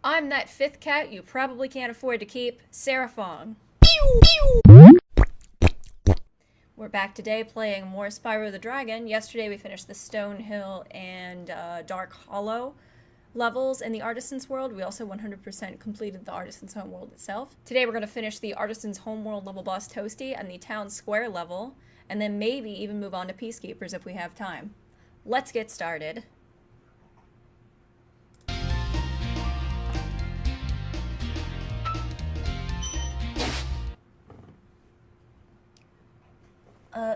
I'm that fifth cat you probably can't afford to keep, Sarah Fong. We're back today playing more Spyro the Dragon. Yesterday we finished the Stone Hill and Dark Hollow levels in the Artisan's world. We also 100% completed the Artisan's homeworld itself. Today we're going to finish the Artisan's homeworld level boss Toasty and the Town Square level, and then maybe even move on to Peacekeepers if we have time. Let's get started.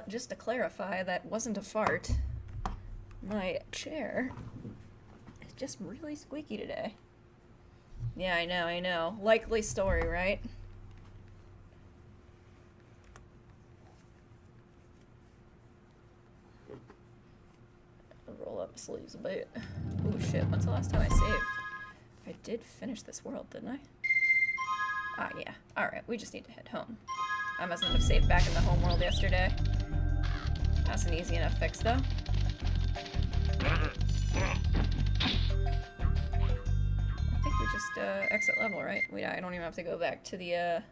Just to clarify, that wasn't a fart. My chair is just really squeaky today. Yeah, I know. Likely story, right? Roll up sleeves a bit. Oh shit, when's the last time I saved? I did finish this world, didn't I? Ah, yeah. Alright, we just need to head home. I mustn't have saved back in the home world yesterday. That's an easy enough fix, though. I think we just exit level, right? I don't even have to go back to the I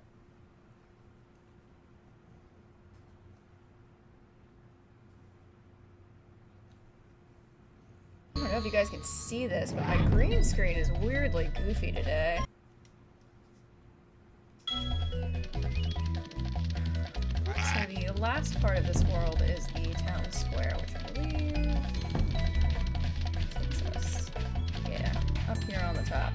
don't know if you guys can see this, but my green screen is weirdly goofy today. So the last part of this world is the town square, which I believe takes us, yeah, up here on the top.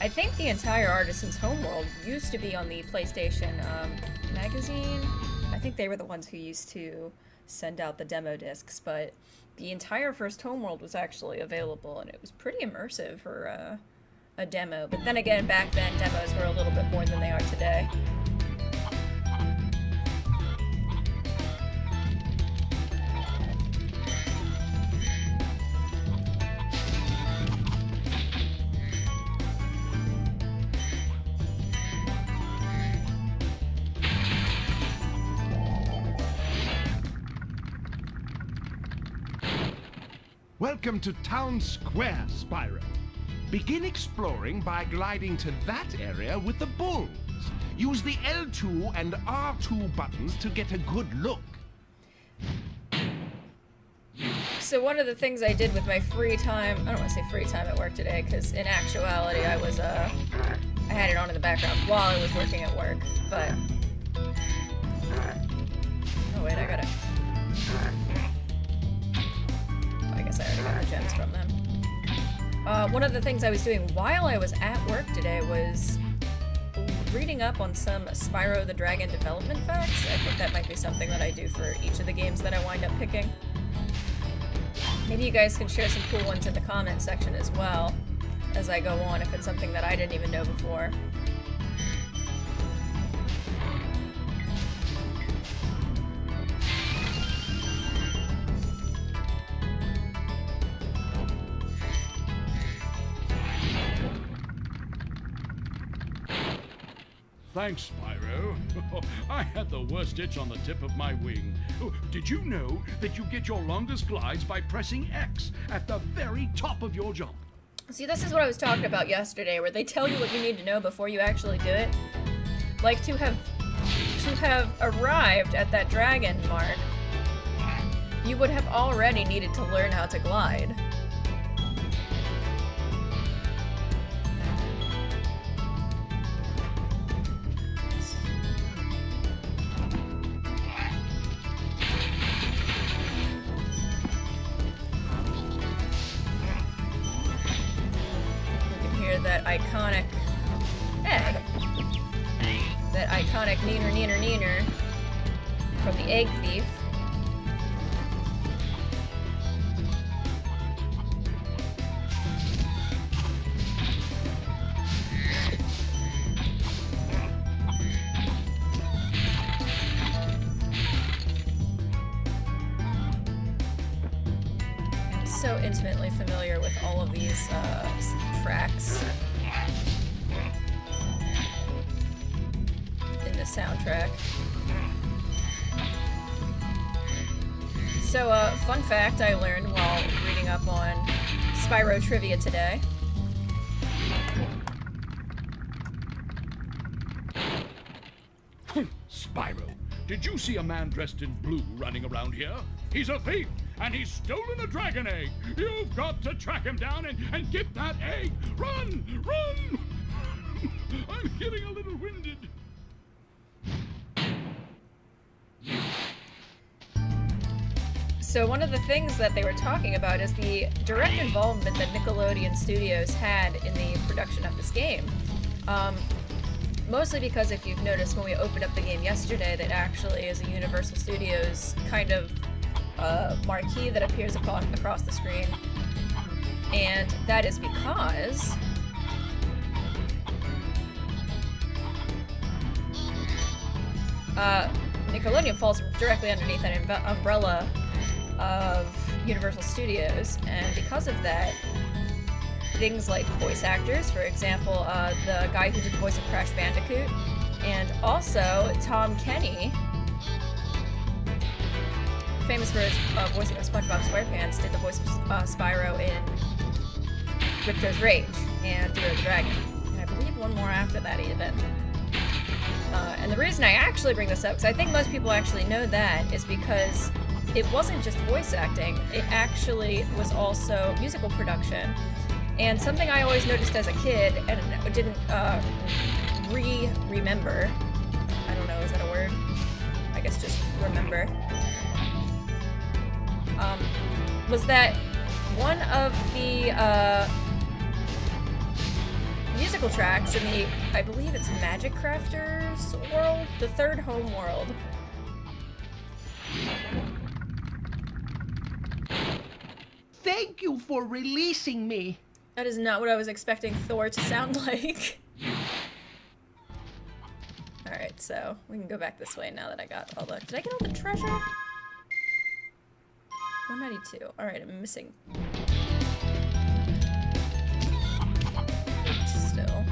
I think the entire Artisan's homeworld used to be on the PlayStation magazine. I think they were the ones who used to send out the demo discs, but the entire first homeworld was actually available, and it was pretty immersive for a demo. But then again, back then, demos were a little bit more than they are today. Welcome to Town Square, Spyro. Begin exploring by gliding to that area with the bulls. Use the L2 and R2 buttons to get a good look. So one of the things I did with my free time, I don't want to say free time at work today, because in actuality I was, I had it on in the background while I was working at work, but... Oh wait, I gotta... I guess I already got the gems from them. One of the things I was doing while I was at work today was reading up on some Spyro the Dragon development facts. I think that might be something that I do for each of the games that I wind up picking. Maybe you guys can share some cool ones in the comment section as well as I go on if it's something that I didn't even know before. Thanks, Spyro. I had the worst itch on the tip of my wing. Oh, did you know that you get your longest glides by pressing X at the very top of your jump? See, this is what I was talking about yesterday, where they tell you what you need to know before you actually do it. Like, to have arrived at that dragon mark, you would have already needed to learn how to glide. That iconic egg. That iconic neener neener neener from the Egg Thief. I'm so intimately familiar with all of these tracks in the soundtrack. So, fun fact I learned while reading up on Spyro trivia today. Spyro, did you see a man dressed in blue running around here? He's a thief, and he's stolen a dragon egg. You've got to track him down and get that egg. Run! Run! I'm getting a little winded. So one of the things that they were talking about is the direct involvement that Nickelodeon Studios had in the production of this game. Mostly because if you've noticed when we opened up the game yesterday, that actually is a Universal Studios kind of marquee that appears across the screen. And that is because Nickelodeon falls directly underneath an umbrella of Universal Studios, and because of that, things like voice actors, for example, the guy who did the voice of Crash Bandicoot, and also Tom Kenny, famous for his voicing of SpongeBob SquarePants, did the voice of Spyro in Ripto's Rage and Year of the Dragon, and I believe one more after that even. And the reason I actually bring this up, because I think most people actually know that, is because it wasn't just voice acting, it actually was also musical production. And something I always noticed as a kid, and didn't remember, I don't know, is that a word? I guess just remember, was that one of the musical tracks in the, I believe it's Magic Crafters world, the third home world. Thank you for releasing me. That is not what I was expecting Thor to sound like. Alright, so we can go back this way now that I got all the... Did I get all the treasure? 192. Alright, I'm missing. Still.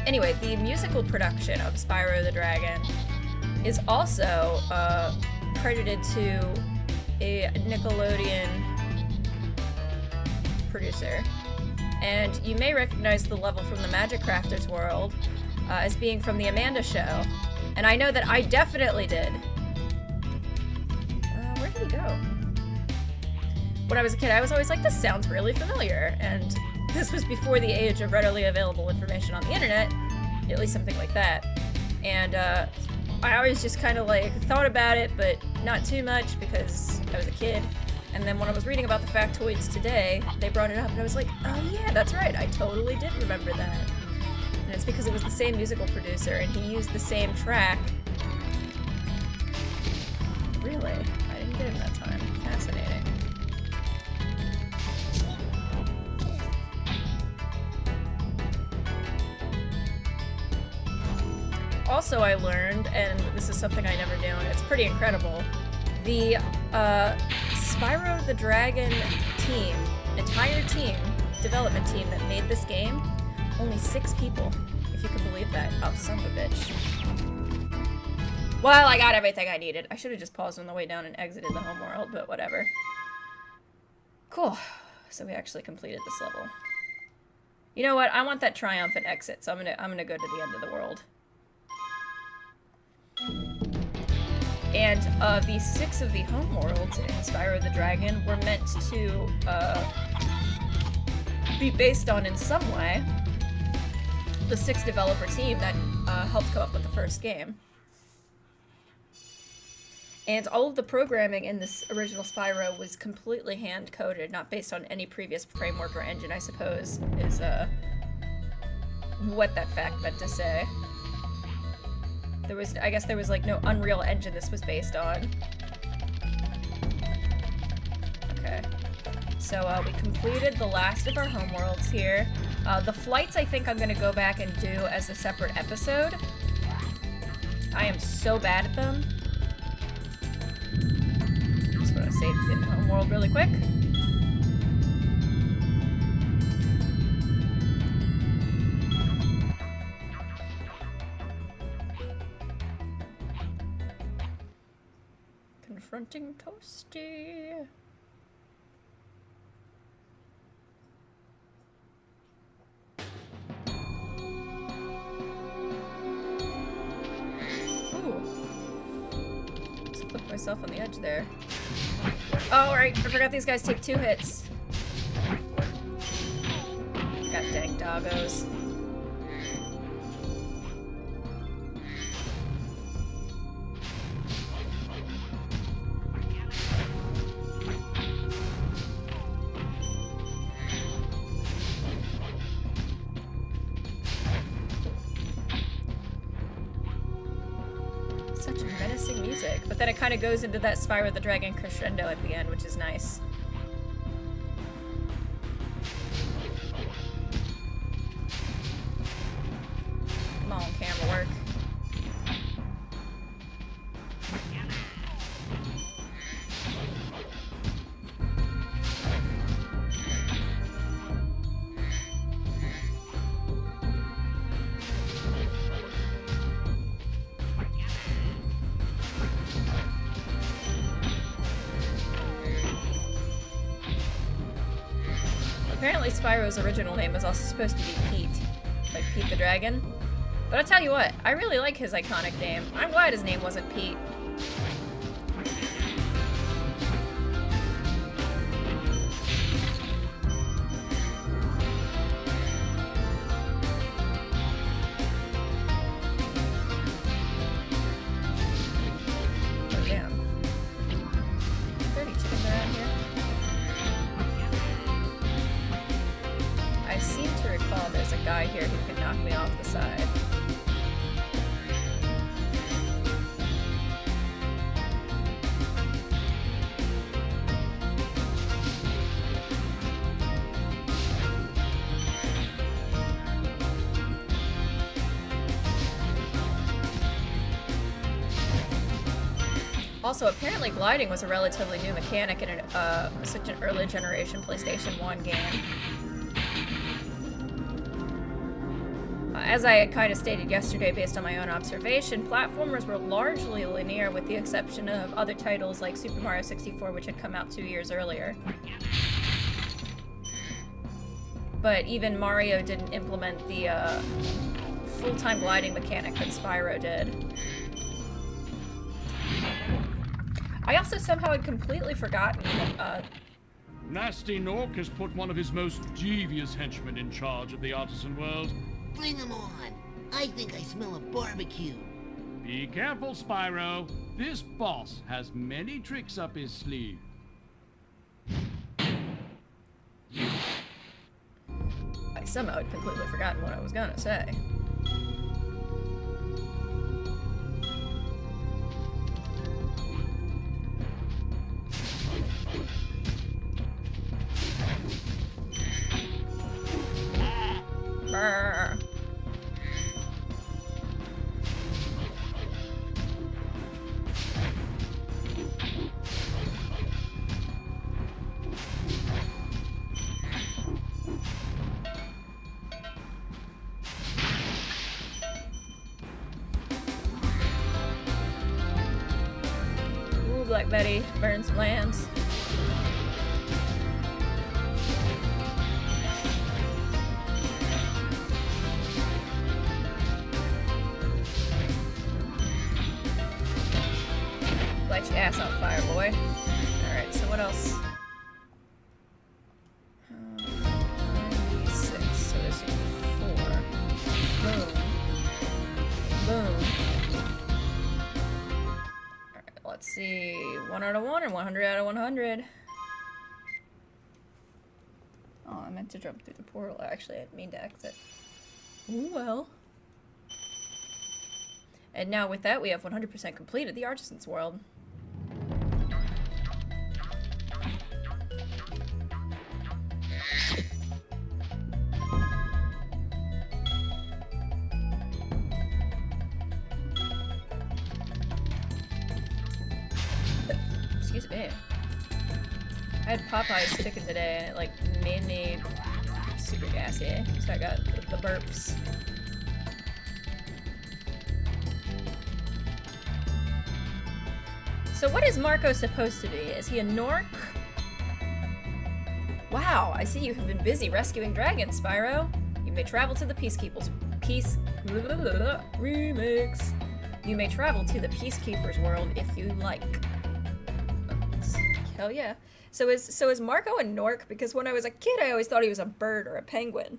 Anyway, the musical production of Spyro the Dragon is also credited to a Nickelodeon producer. And you may recognize the level from the Magic Crafters world as being from the Amanda Show. And I know that I definitely did. Where did he go? When I was a kid, I was always like, this sounds really familiar. And this was before the age of readily available information on the internet, at least something like that. And I always just kind of like thought about it, but not too much because I was a kid. And then when I was reading about the factoids today, they brought it up and I was like, oh yeah, that's right, I totally did remember that. And it's because it was the same musical producer and he used the same track. Really? I didn't get him that time. Fascinating. Also, I learned, and this is something I never knew, and it's pretty incredible, the Spyro the Dragon team, entire team, development team that made this game, only 6 people, if you can believe that. Oh, son of a bitch. Well, I got everything I needed. I should have just paused on the way down and exited the home world, but whatever. Cool. So we actually completed this level. You know what? I want that triumphant exit, so I'm gonna go to the end of the world. And the 6 of the home worlds in Spyro the Dragon were meant to be based on, in some way, the 6 developer team that helped come up with the first game. And all of the programming in this original Spyro was completely hand-coded, not based on any previous framework or engine, I suppose, is what that fact meant to say. I guess there was like no Unreal Engine this was based on. Okay. So we completed the last of our homeworlds here. The flights I think I'm gonna go back and do as a separate episode. I am so bad at them. Just wanna save in the homeworld really quick. Confront roasting Toasty. Put myself on the edge there. Oh, right, I forgot these guys take 2 hits. God dang doggos. Such menacing music, but then it kind of goes into that Spyro the Dragon crescendo at the end, which is nice. Come on, camera work. Apparently Spyro's original name is also supposed to be Pete, like Pete the Dragon. But I'll tell you what, I really like his iconic name. I'm glad his name wasn't Pete. Oh, damn. 30 chickens around here. I seem to recall there's a guy here who could knock me off the side. Also, apparently gliding was a relatively new mechanic in such an early generation PlayStation 1 game. As I had kind of stated yesterday based on my own observation, platformers were largely linear with the exception of other titles like Super Mario 64, which had come out 2 years earlier. But even Mario didn't implement the full-time gliding mechanic that Spyro did. I also somehow had completely forgotten Nasty Nork has put one of his most devious henchmen in charge of the Artisan world. Bring him on. I think I smell a barbecue. Be careful, Spyro. This boss has many tricks up his sleeve. I somehow had completely forgotten what I was gonna say. Brr. Ooh, Black Betty, burn some lambs. Light your ass on fire, boy. Alright, so what else? 96, so there's 4. Boom. Boom. Alright, let's see. 1 out of 1 or 100 out of 100? Oh, I meant to jump through the portal. Actually, I didn't mean to exit. Ooh, well. And now with that, we have 100% completed the Artisan's world. Excuse me. I had Popeye's chicken today and it like made me super gassy, so I got the burps. So what is Marco supposed to be? Is he a Nork? Wow, I see you have been busy rescuing dragons, Spyro. You may travel to the Peacekeepers. Remix. You may travel to the Peacekeepers world if you like. Hell yeah. So is Marco a Nork? Because when I was a kid, I always thought he was a bird or a penguin.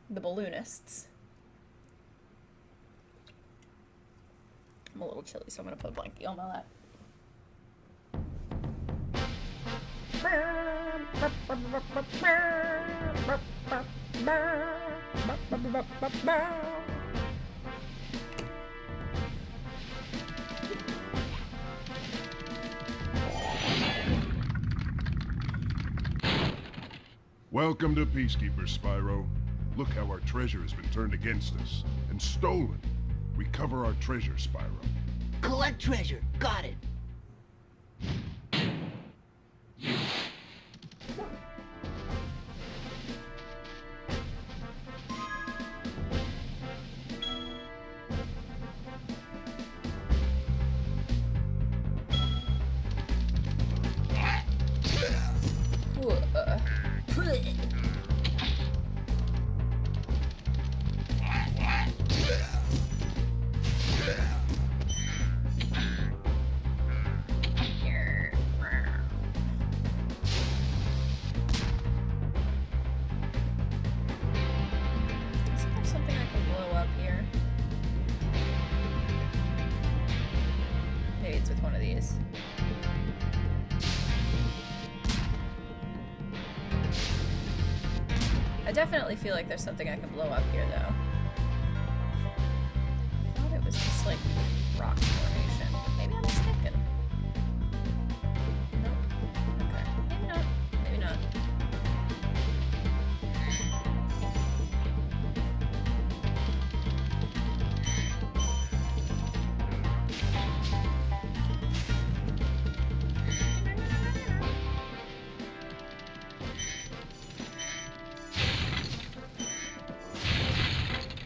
The balloonists. I'm a little chilly, so I'm gonna put a blanket on my lap. Welcome to Peacekeepers, Spyro. Look how our treasure has been turned against us and stolen. Recover our treasure, Spyro. Collect treasure. Got it. Something I can blow up here. Maybe it's with one of these. I definitely feel like there's something I can blow up here, though. I thought it was just like rock formation, but maybe I'm mistaken. Nope. Okay. Maybe not. Maybe not.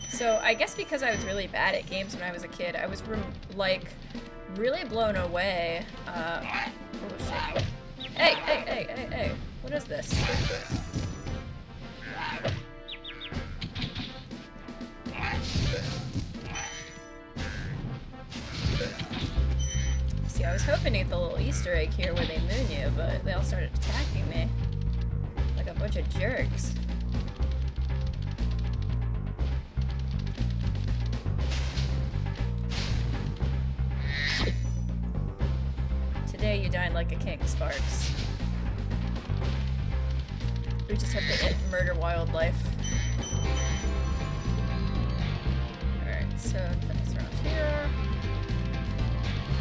So I guess because I was really bad at games when I was a kid, I was like really blown away. Oh shit! Hey! What is this? See, I was hoping to get the little Easter egg here where they moon you, but they all started attacking me like a bunch of jerks. Today you dine like a king, Sparks. We just have to murder wildlife. Alright, so put this around here.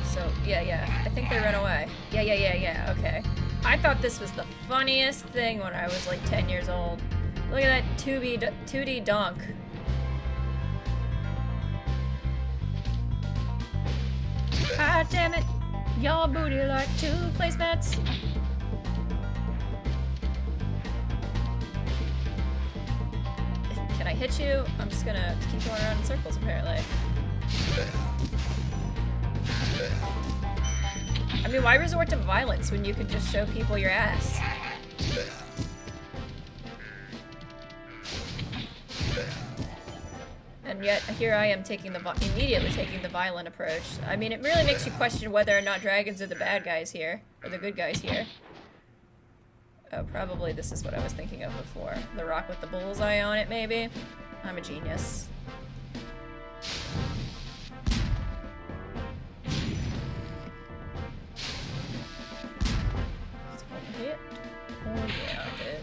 So, yeah, I think they ran away. Yeah, okay. I thought this was the funniest thing when I was like 10 years old. Look at that 2D donk. God damn it! Y'all booty like 2 placemats. Can I hit you? I'm just gonna keep going around in circles, apparently. I mean, why resort to violence when you can just show people your ass? And yet, here I am immediately taking the violent approach. I mean, it really makes you question whether or not dragons are the bad guys here, or the good guys here. Oh, probably this is what I was thinking of before. The rock with the bullseye on it, maybe? I'm a genius. Just one hit. Oh yeah, I did.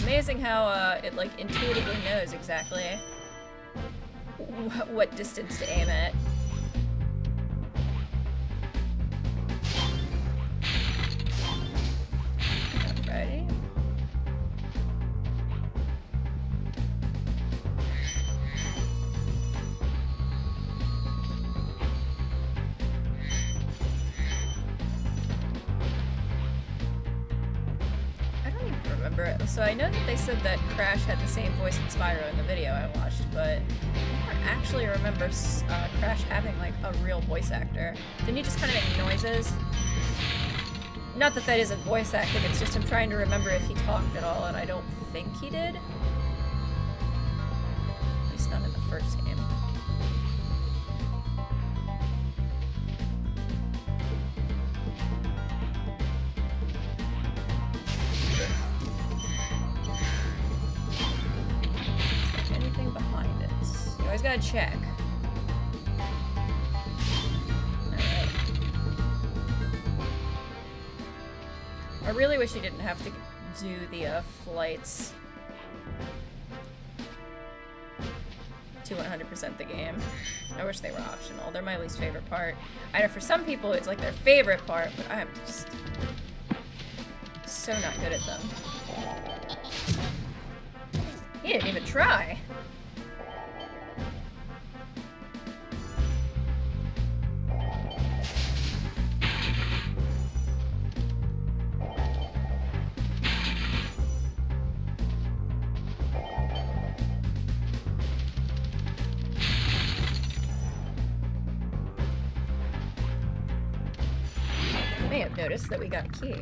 Amazing how it like intuitively knows exactly what distance to aim at. Alrighty. remember. So I know that they said that Crash had the same voice in Spyro in the video I watched, but I don't actually remember Crash having like a real voice actor. Didn't he just kind of make noises? Not that that isn't voice acting, it's just I'm trying to remember if he talked at all, and I don't think he did. At least not in the first game. Anything behind it? You always gotta check. I really wish you didn't have to do the flights to 100% the game. I wish they were optional. They're my least favorite part. I know for some people it's like their favorite part, but I'm just so not good at them. He didn't even try. Noticed that we got a key.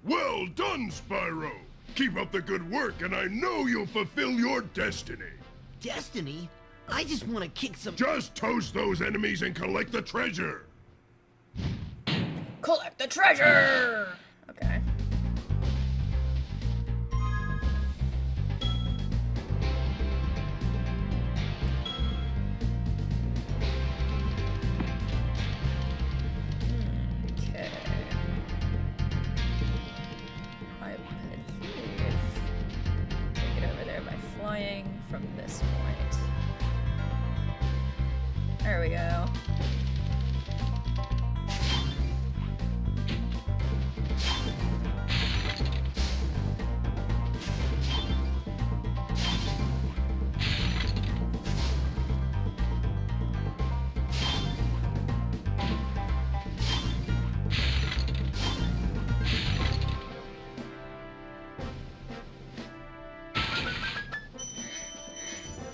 Well done, Spyro! Keep up the good work, and I know you'll fulfill your destiny. Destiny? I just want to kick some... Just toast those enemies and collect the treasure! Collect the treasure! Okay. From this point. There we go.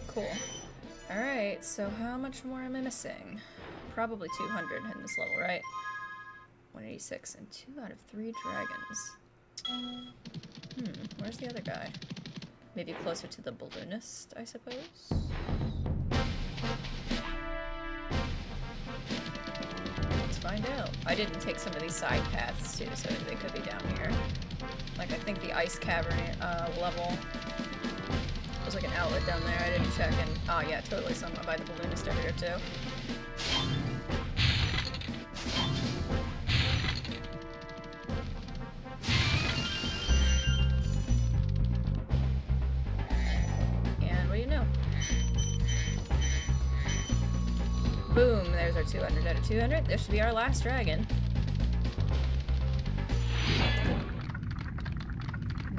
Cool. Alright, so how much more am I missing? Probably 200 in this level, right? 186 and 2 out of 3 dragons. Where's the other guy? Maybe closer to the balloonist, I suppose? Let's find out. I didn't take some of these side paths too, so they could be down here. Like, I think the ice cavern level. There's like an outlet down there, I didn't check, and oh yeah, totally somewhere by the balloonist over here too. And what do you know? Boom, there's our 200 out of 200. This should be our last dragon.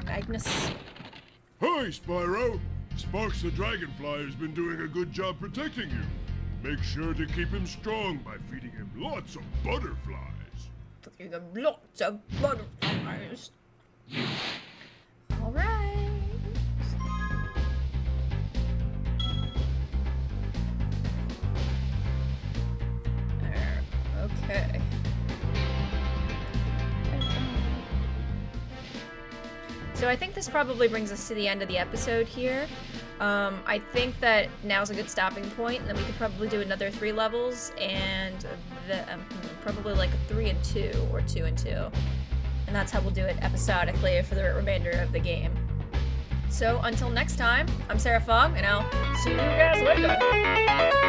Magnus. Hi, Spyro! Sparks the Dragonfly has been doing a good job protecting you. Make sure to keep him strong by feeding him lots of butterflies. Feeding him lots of butterflies. Alright. There. Okay. So I think this probably brings us to the end of the episode here. I think that now's a good stopping point, and then we could probably do another 3 levels, and probably like a 3 and 2, or 2 and 2. And that's how we'll do it episodically for the remainder of the game. So until next time, I'm Sarah Fong, and I'll see you guys later!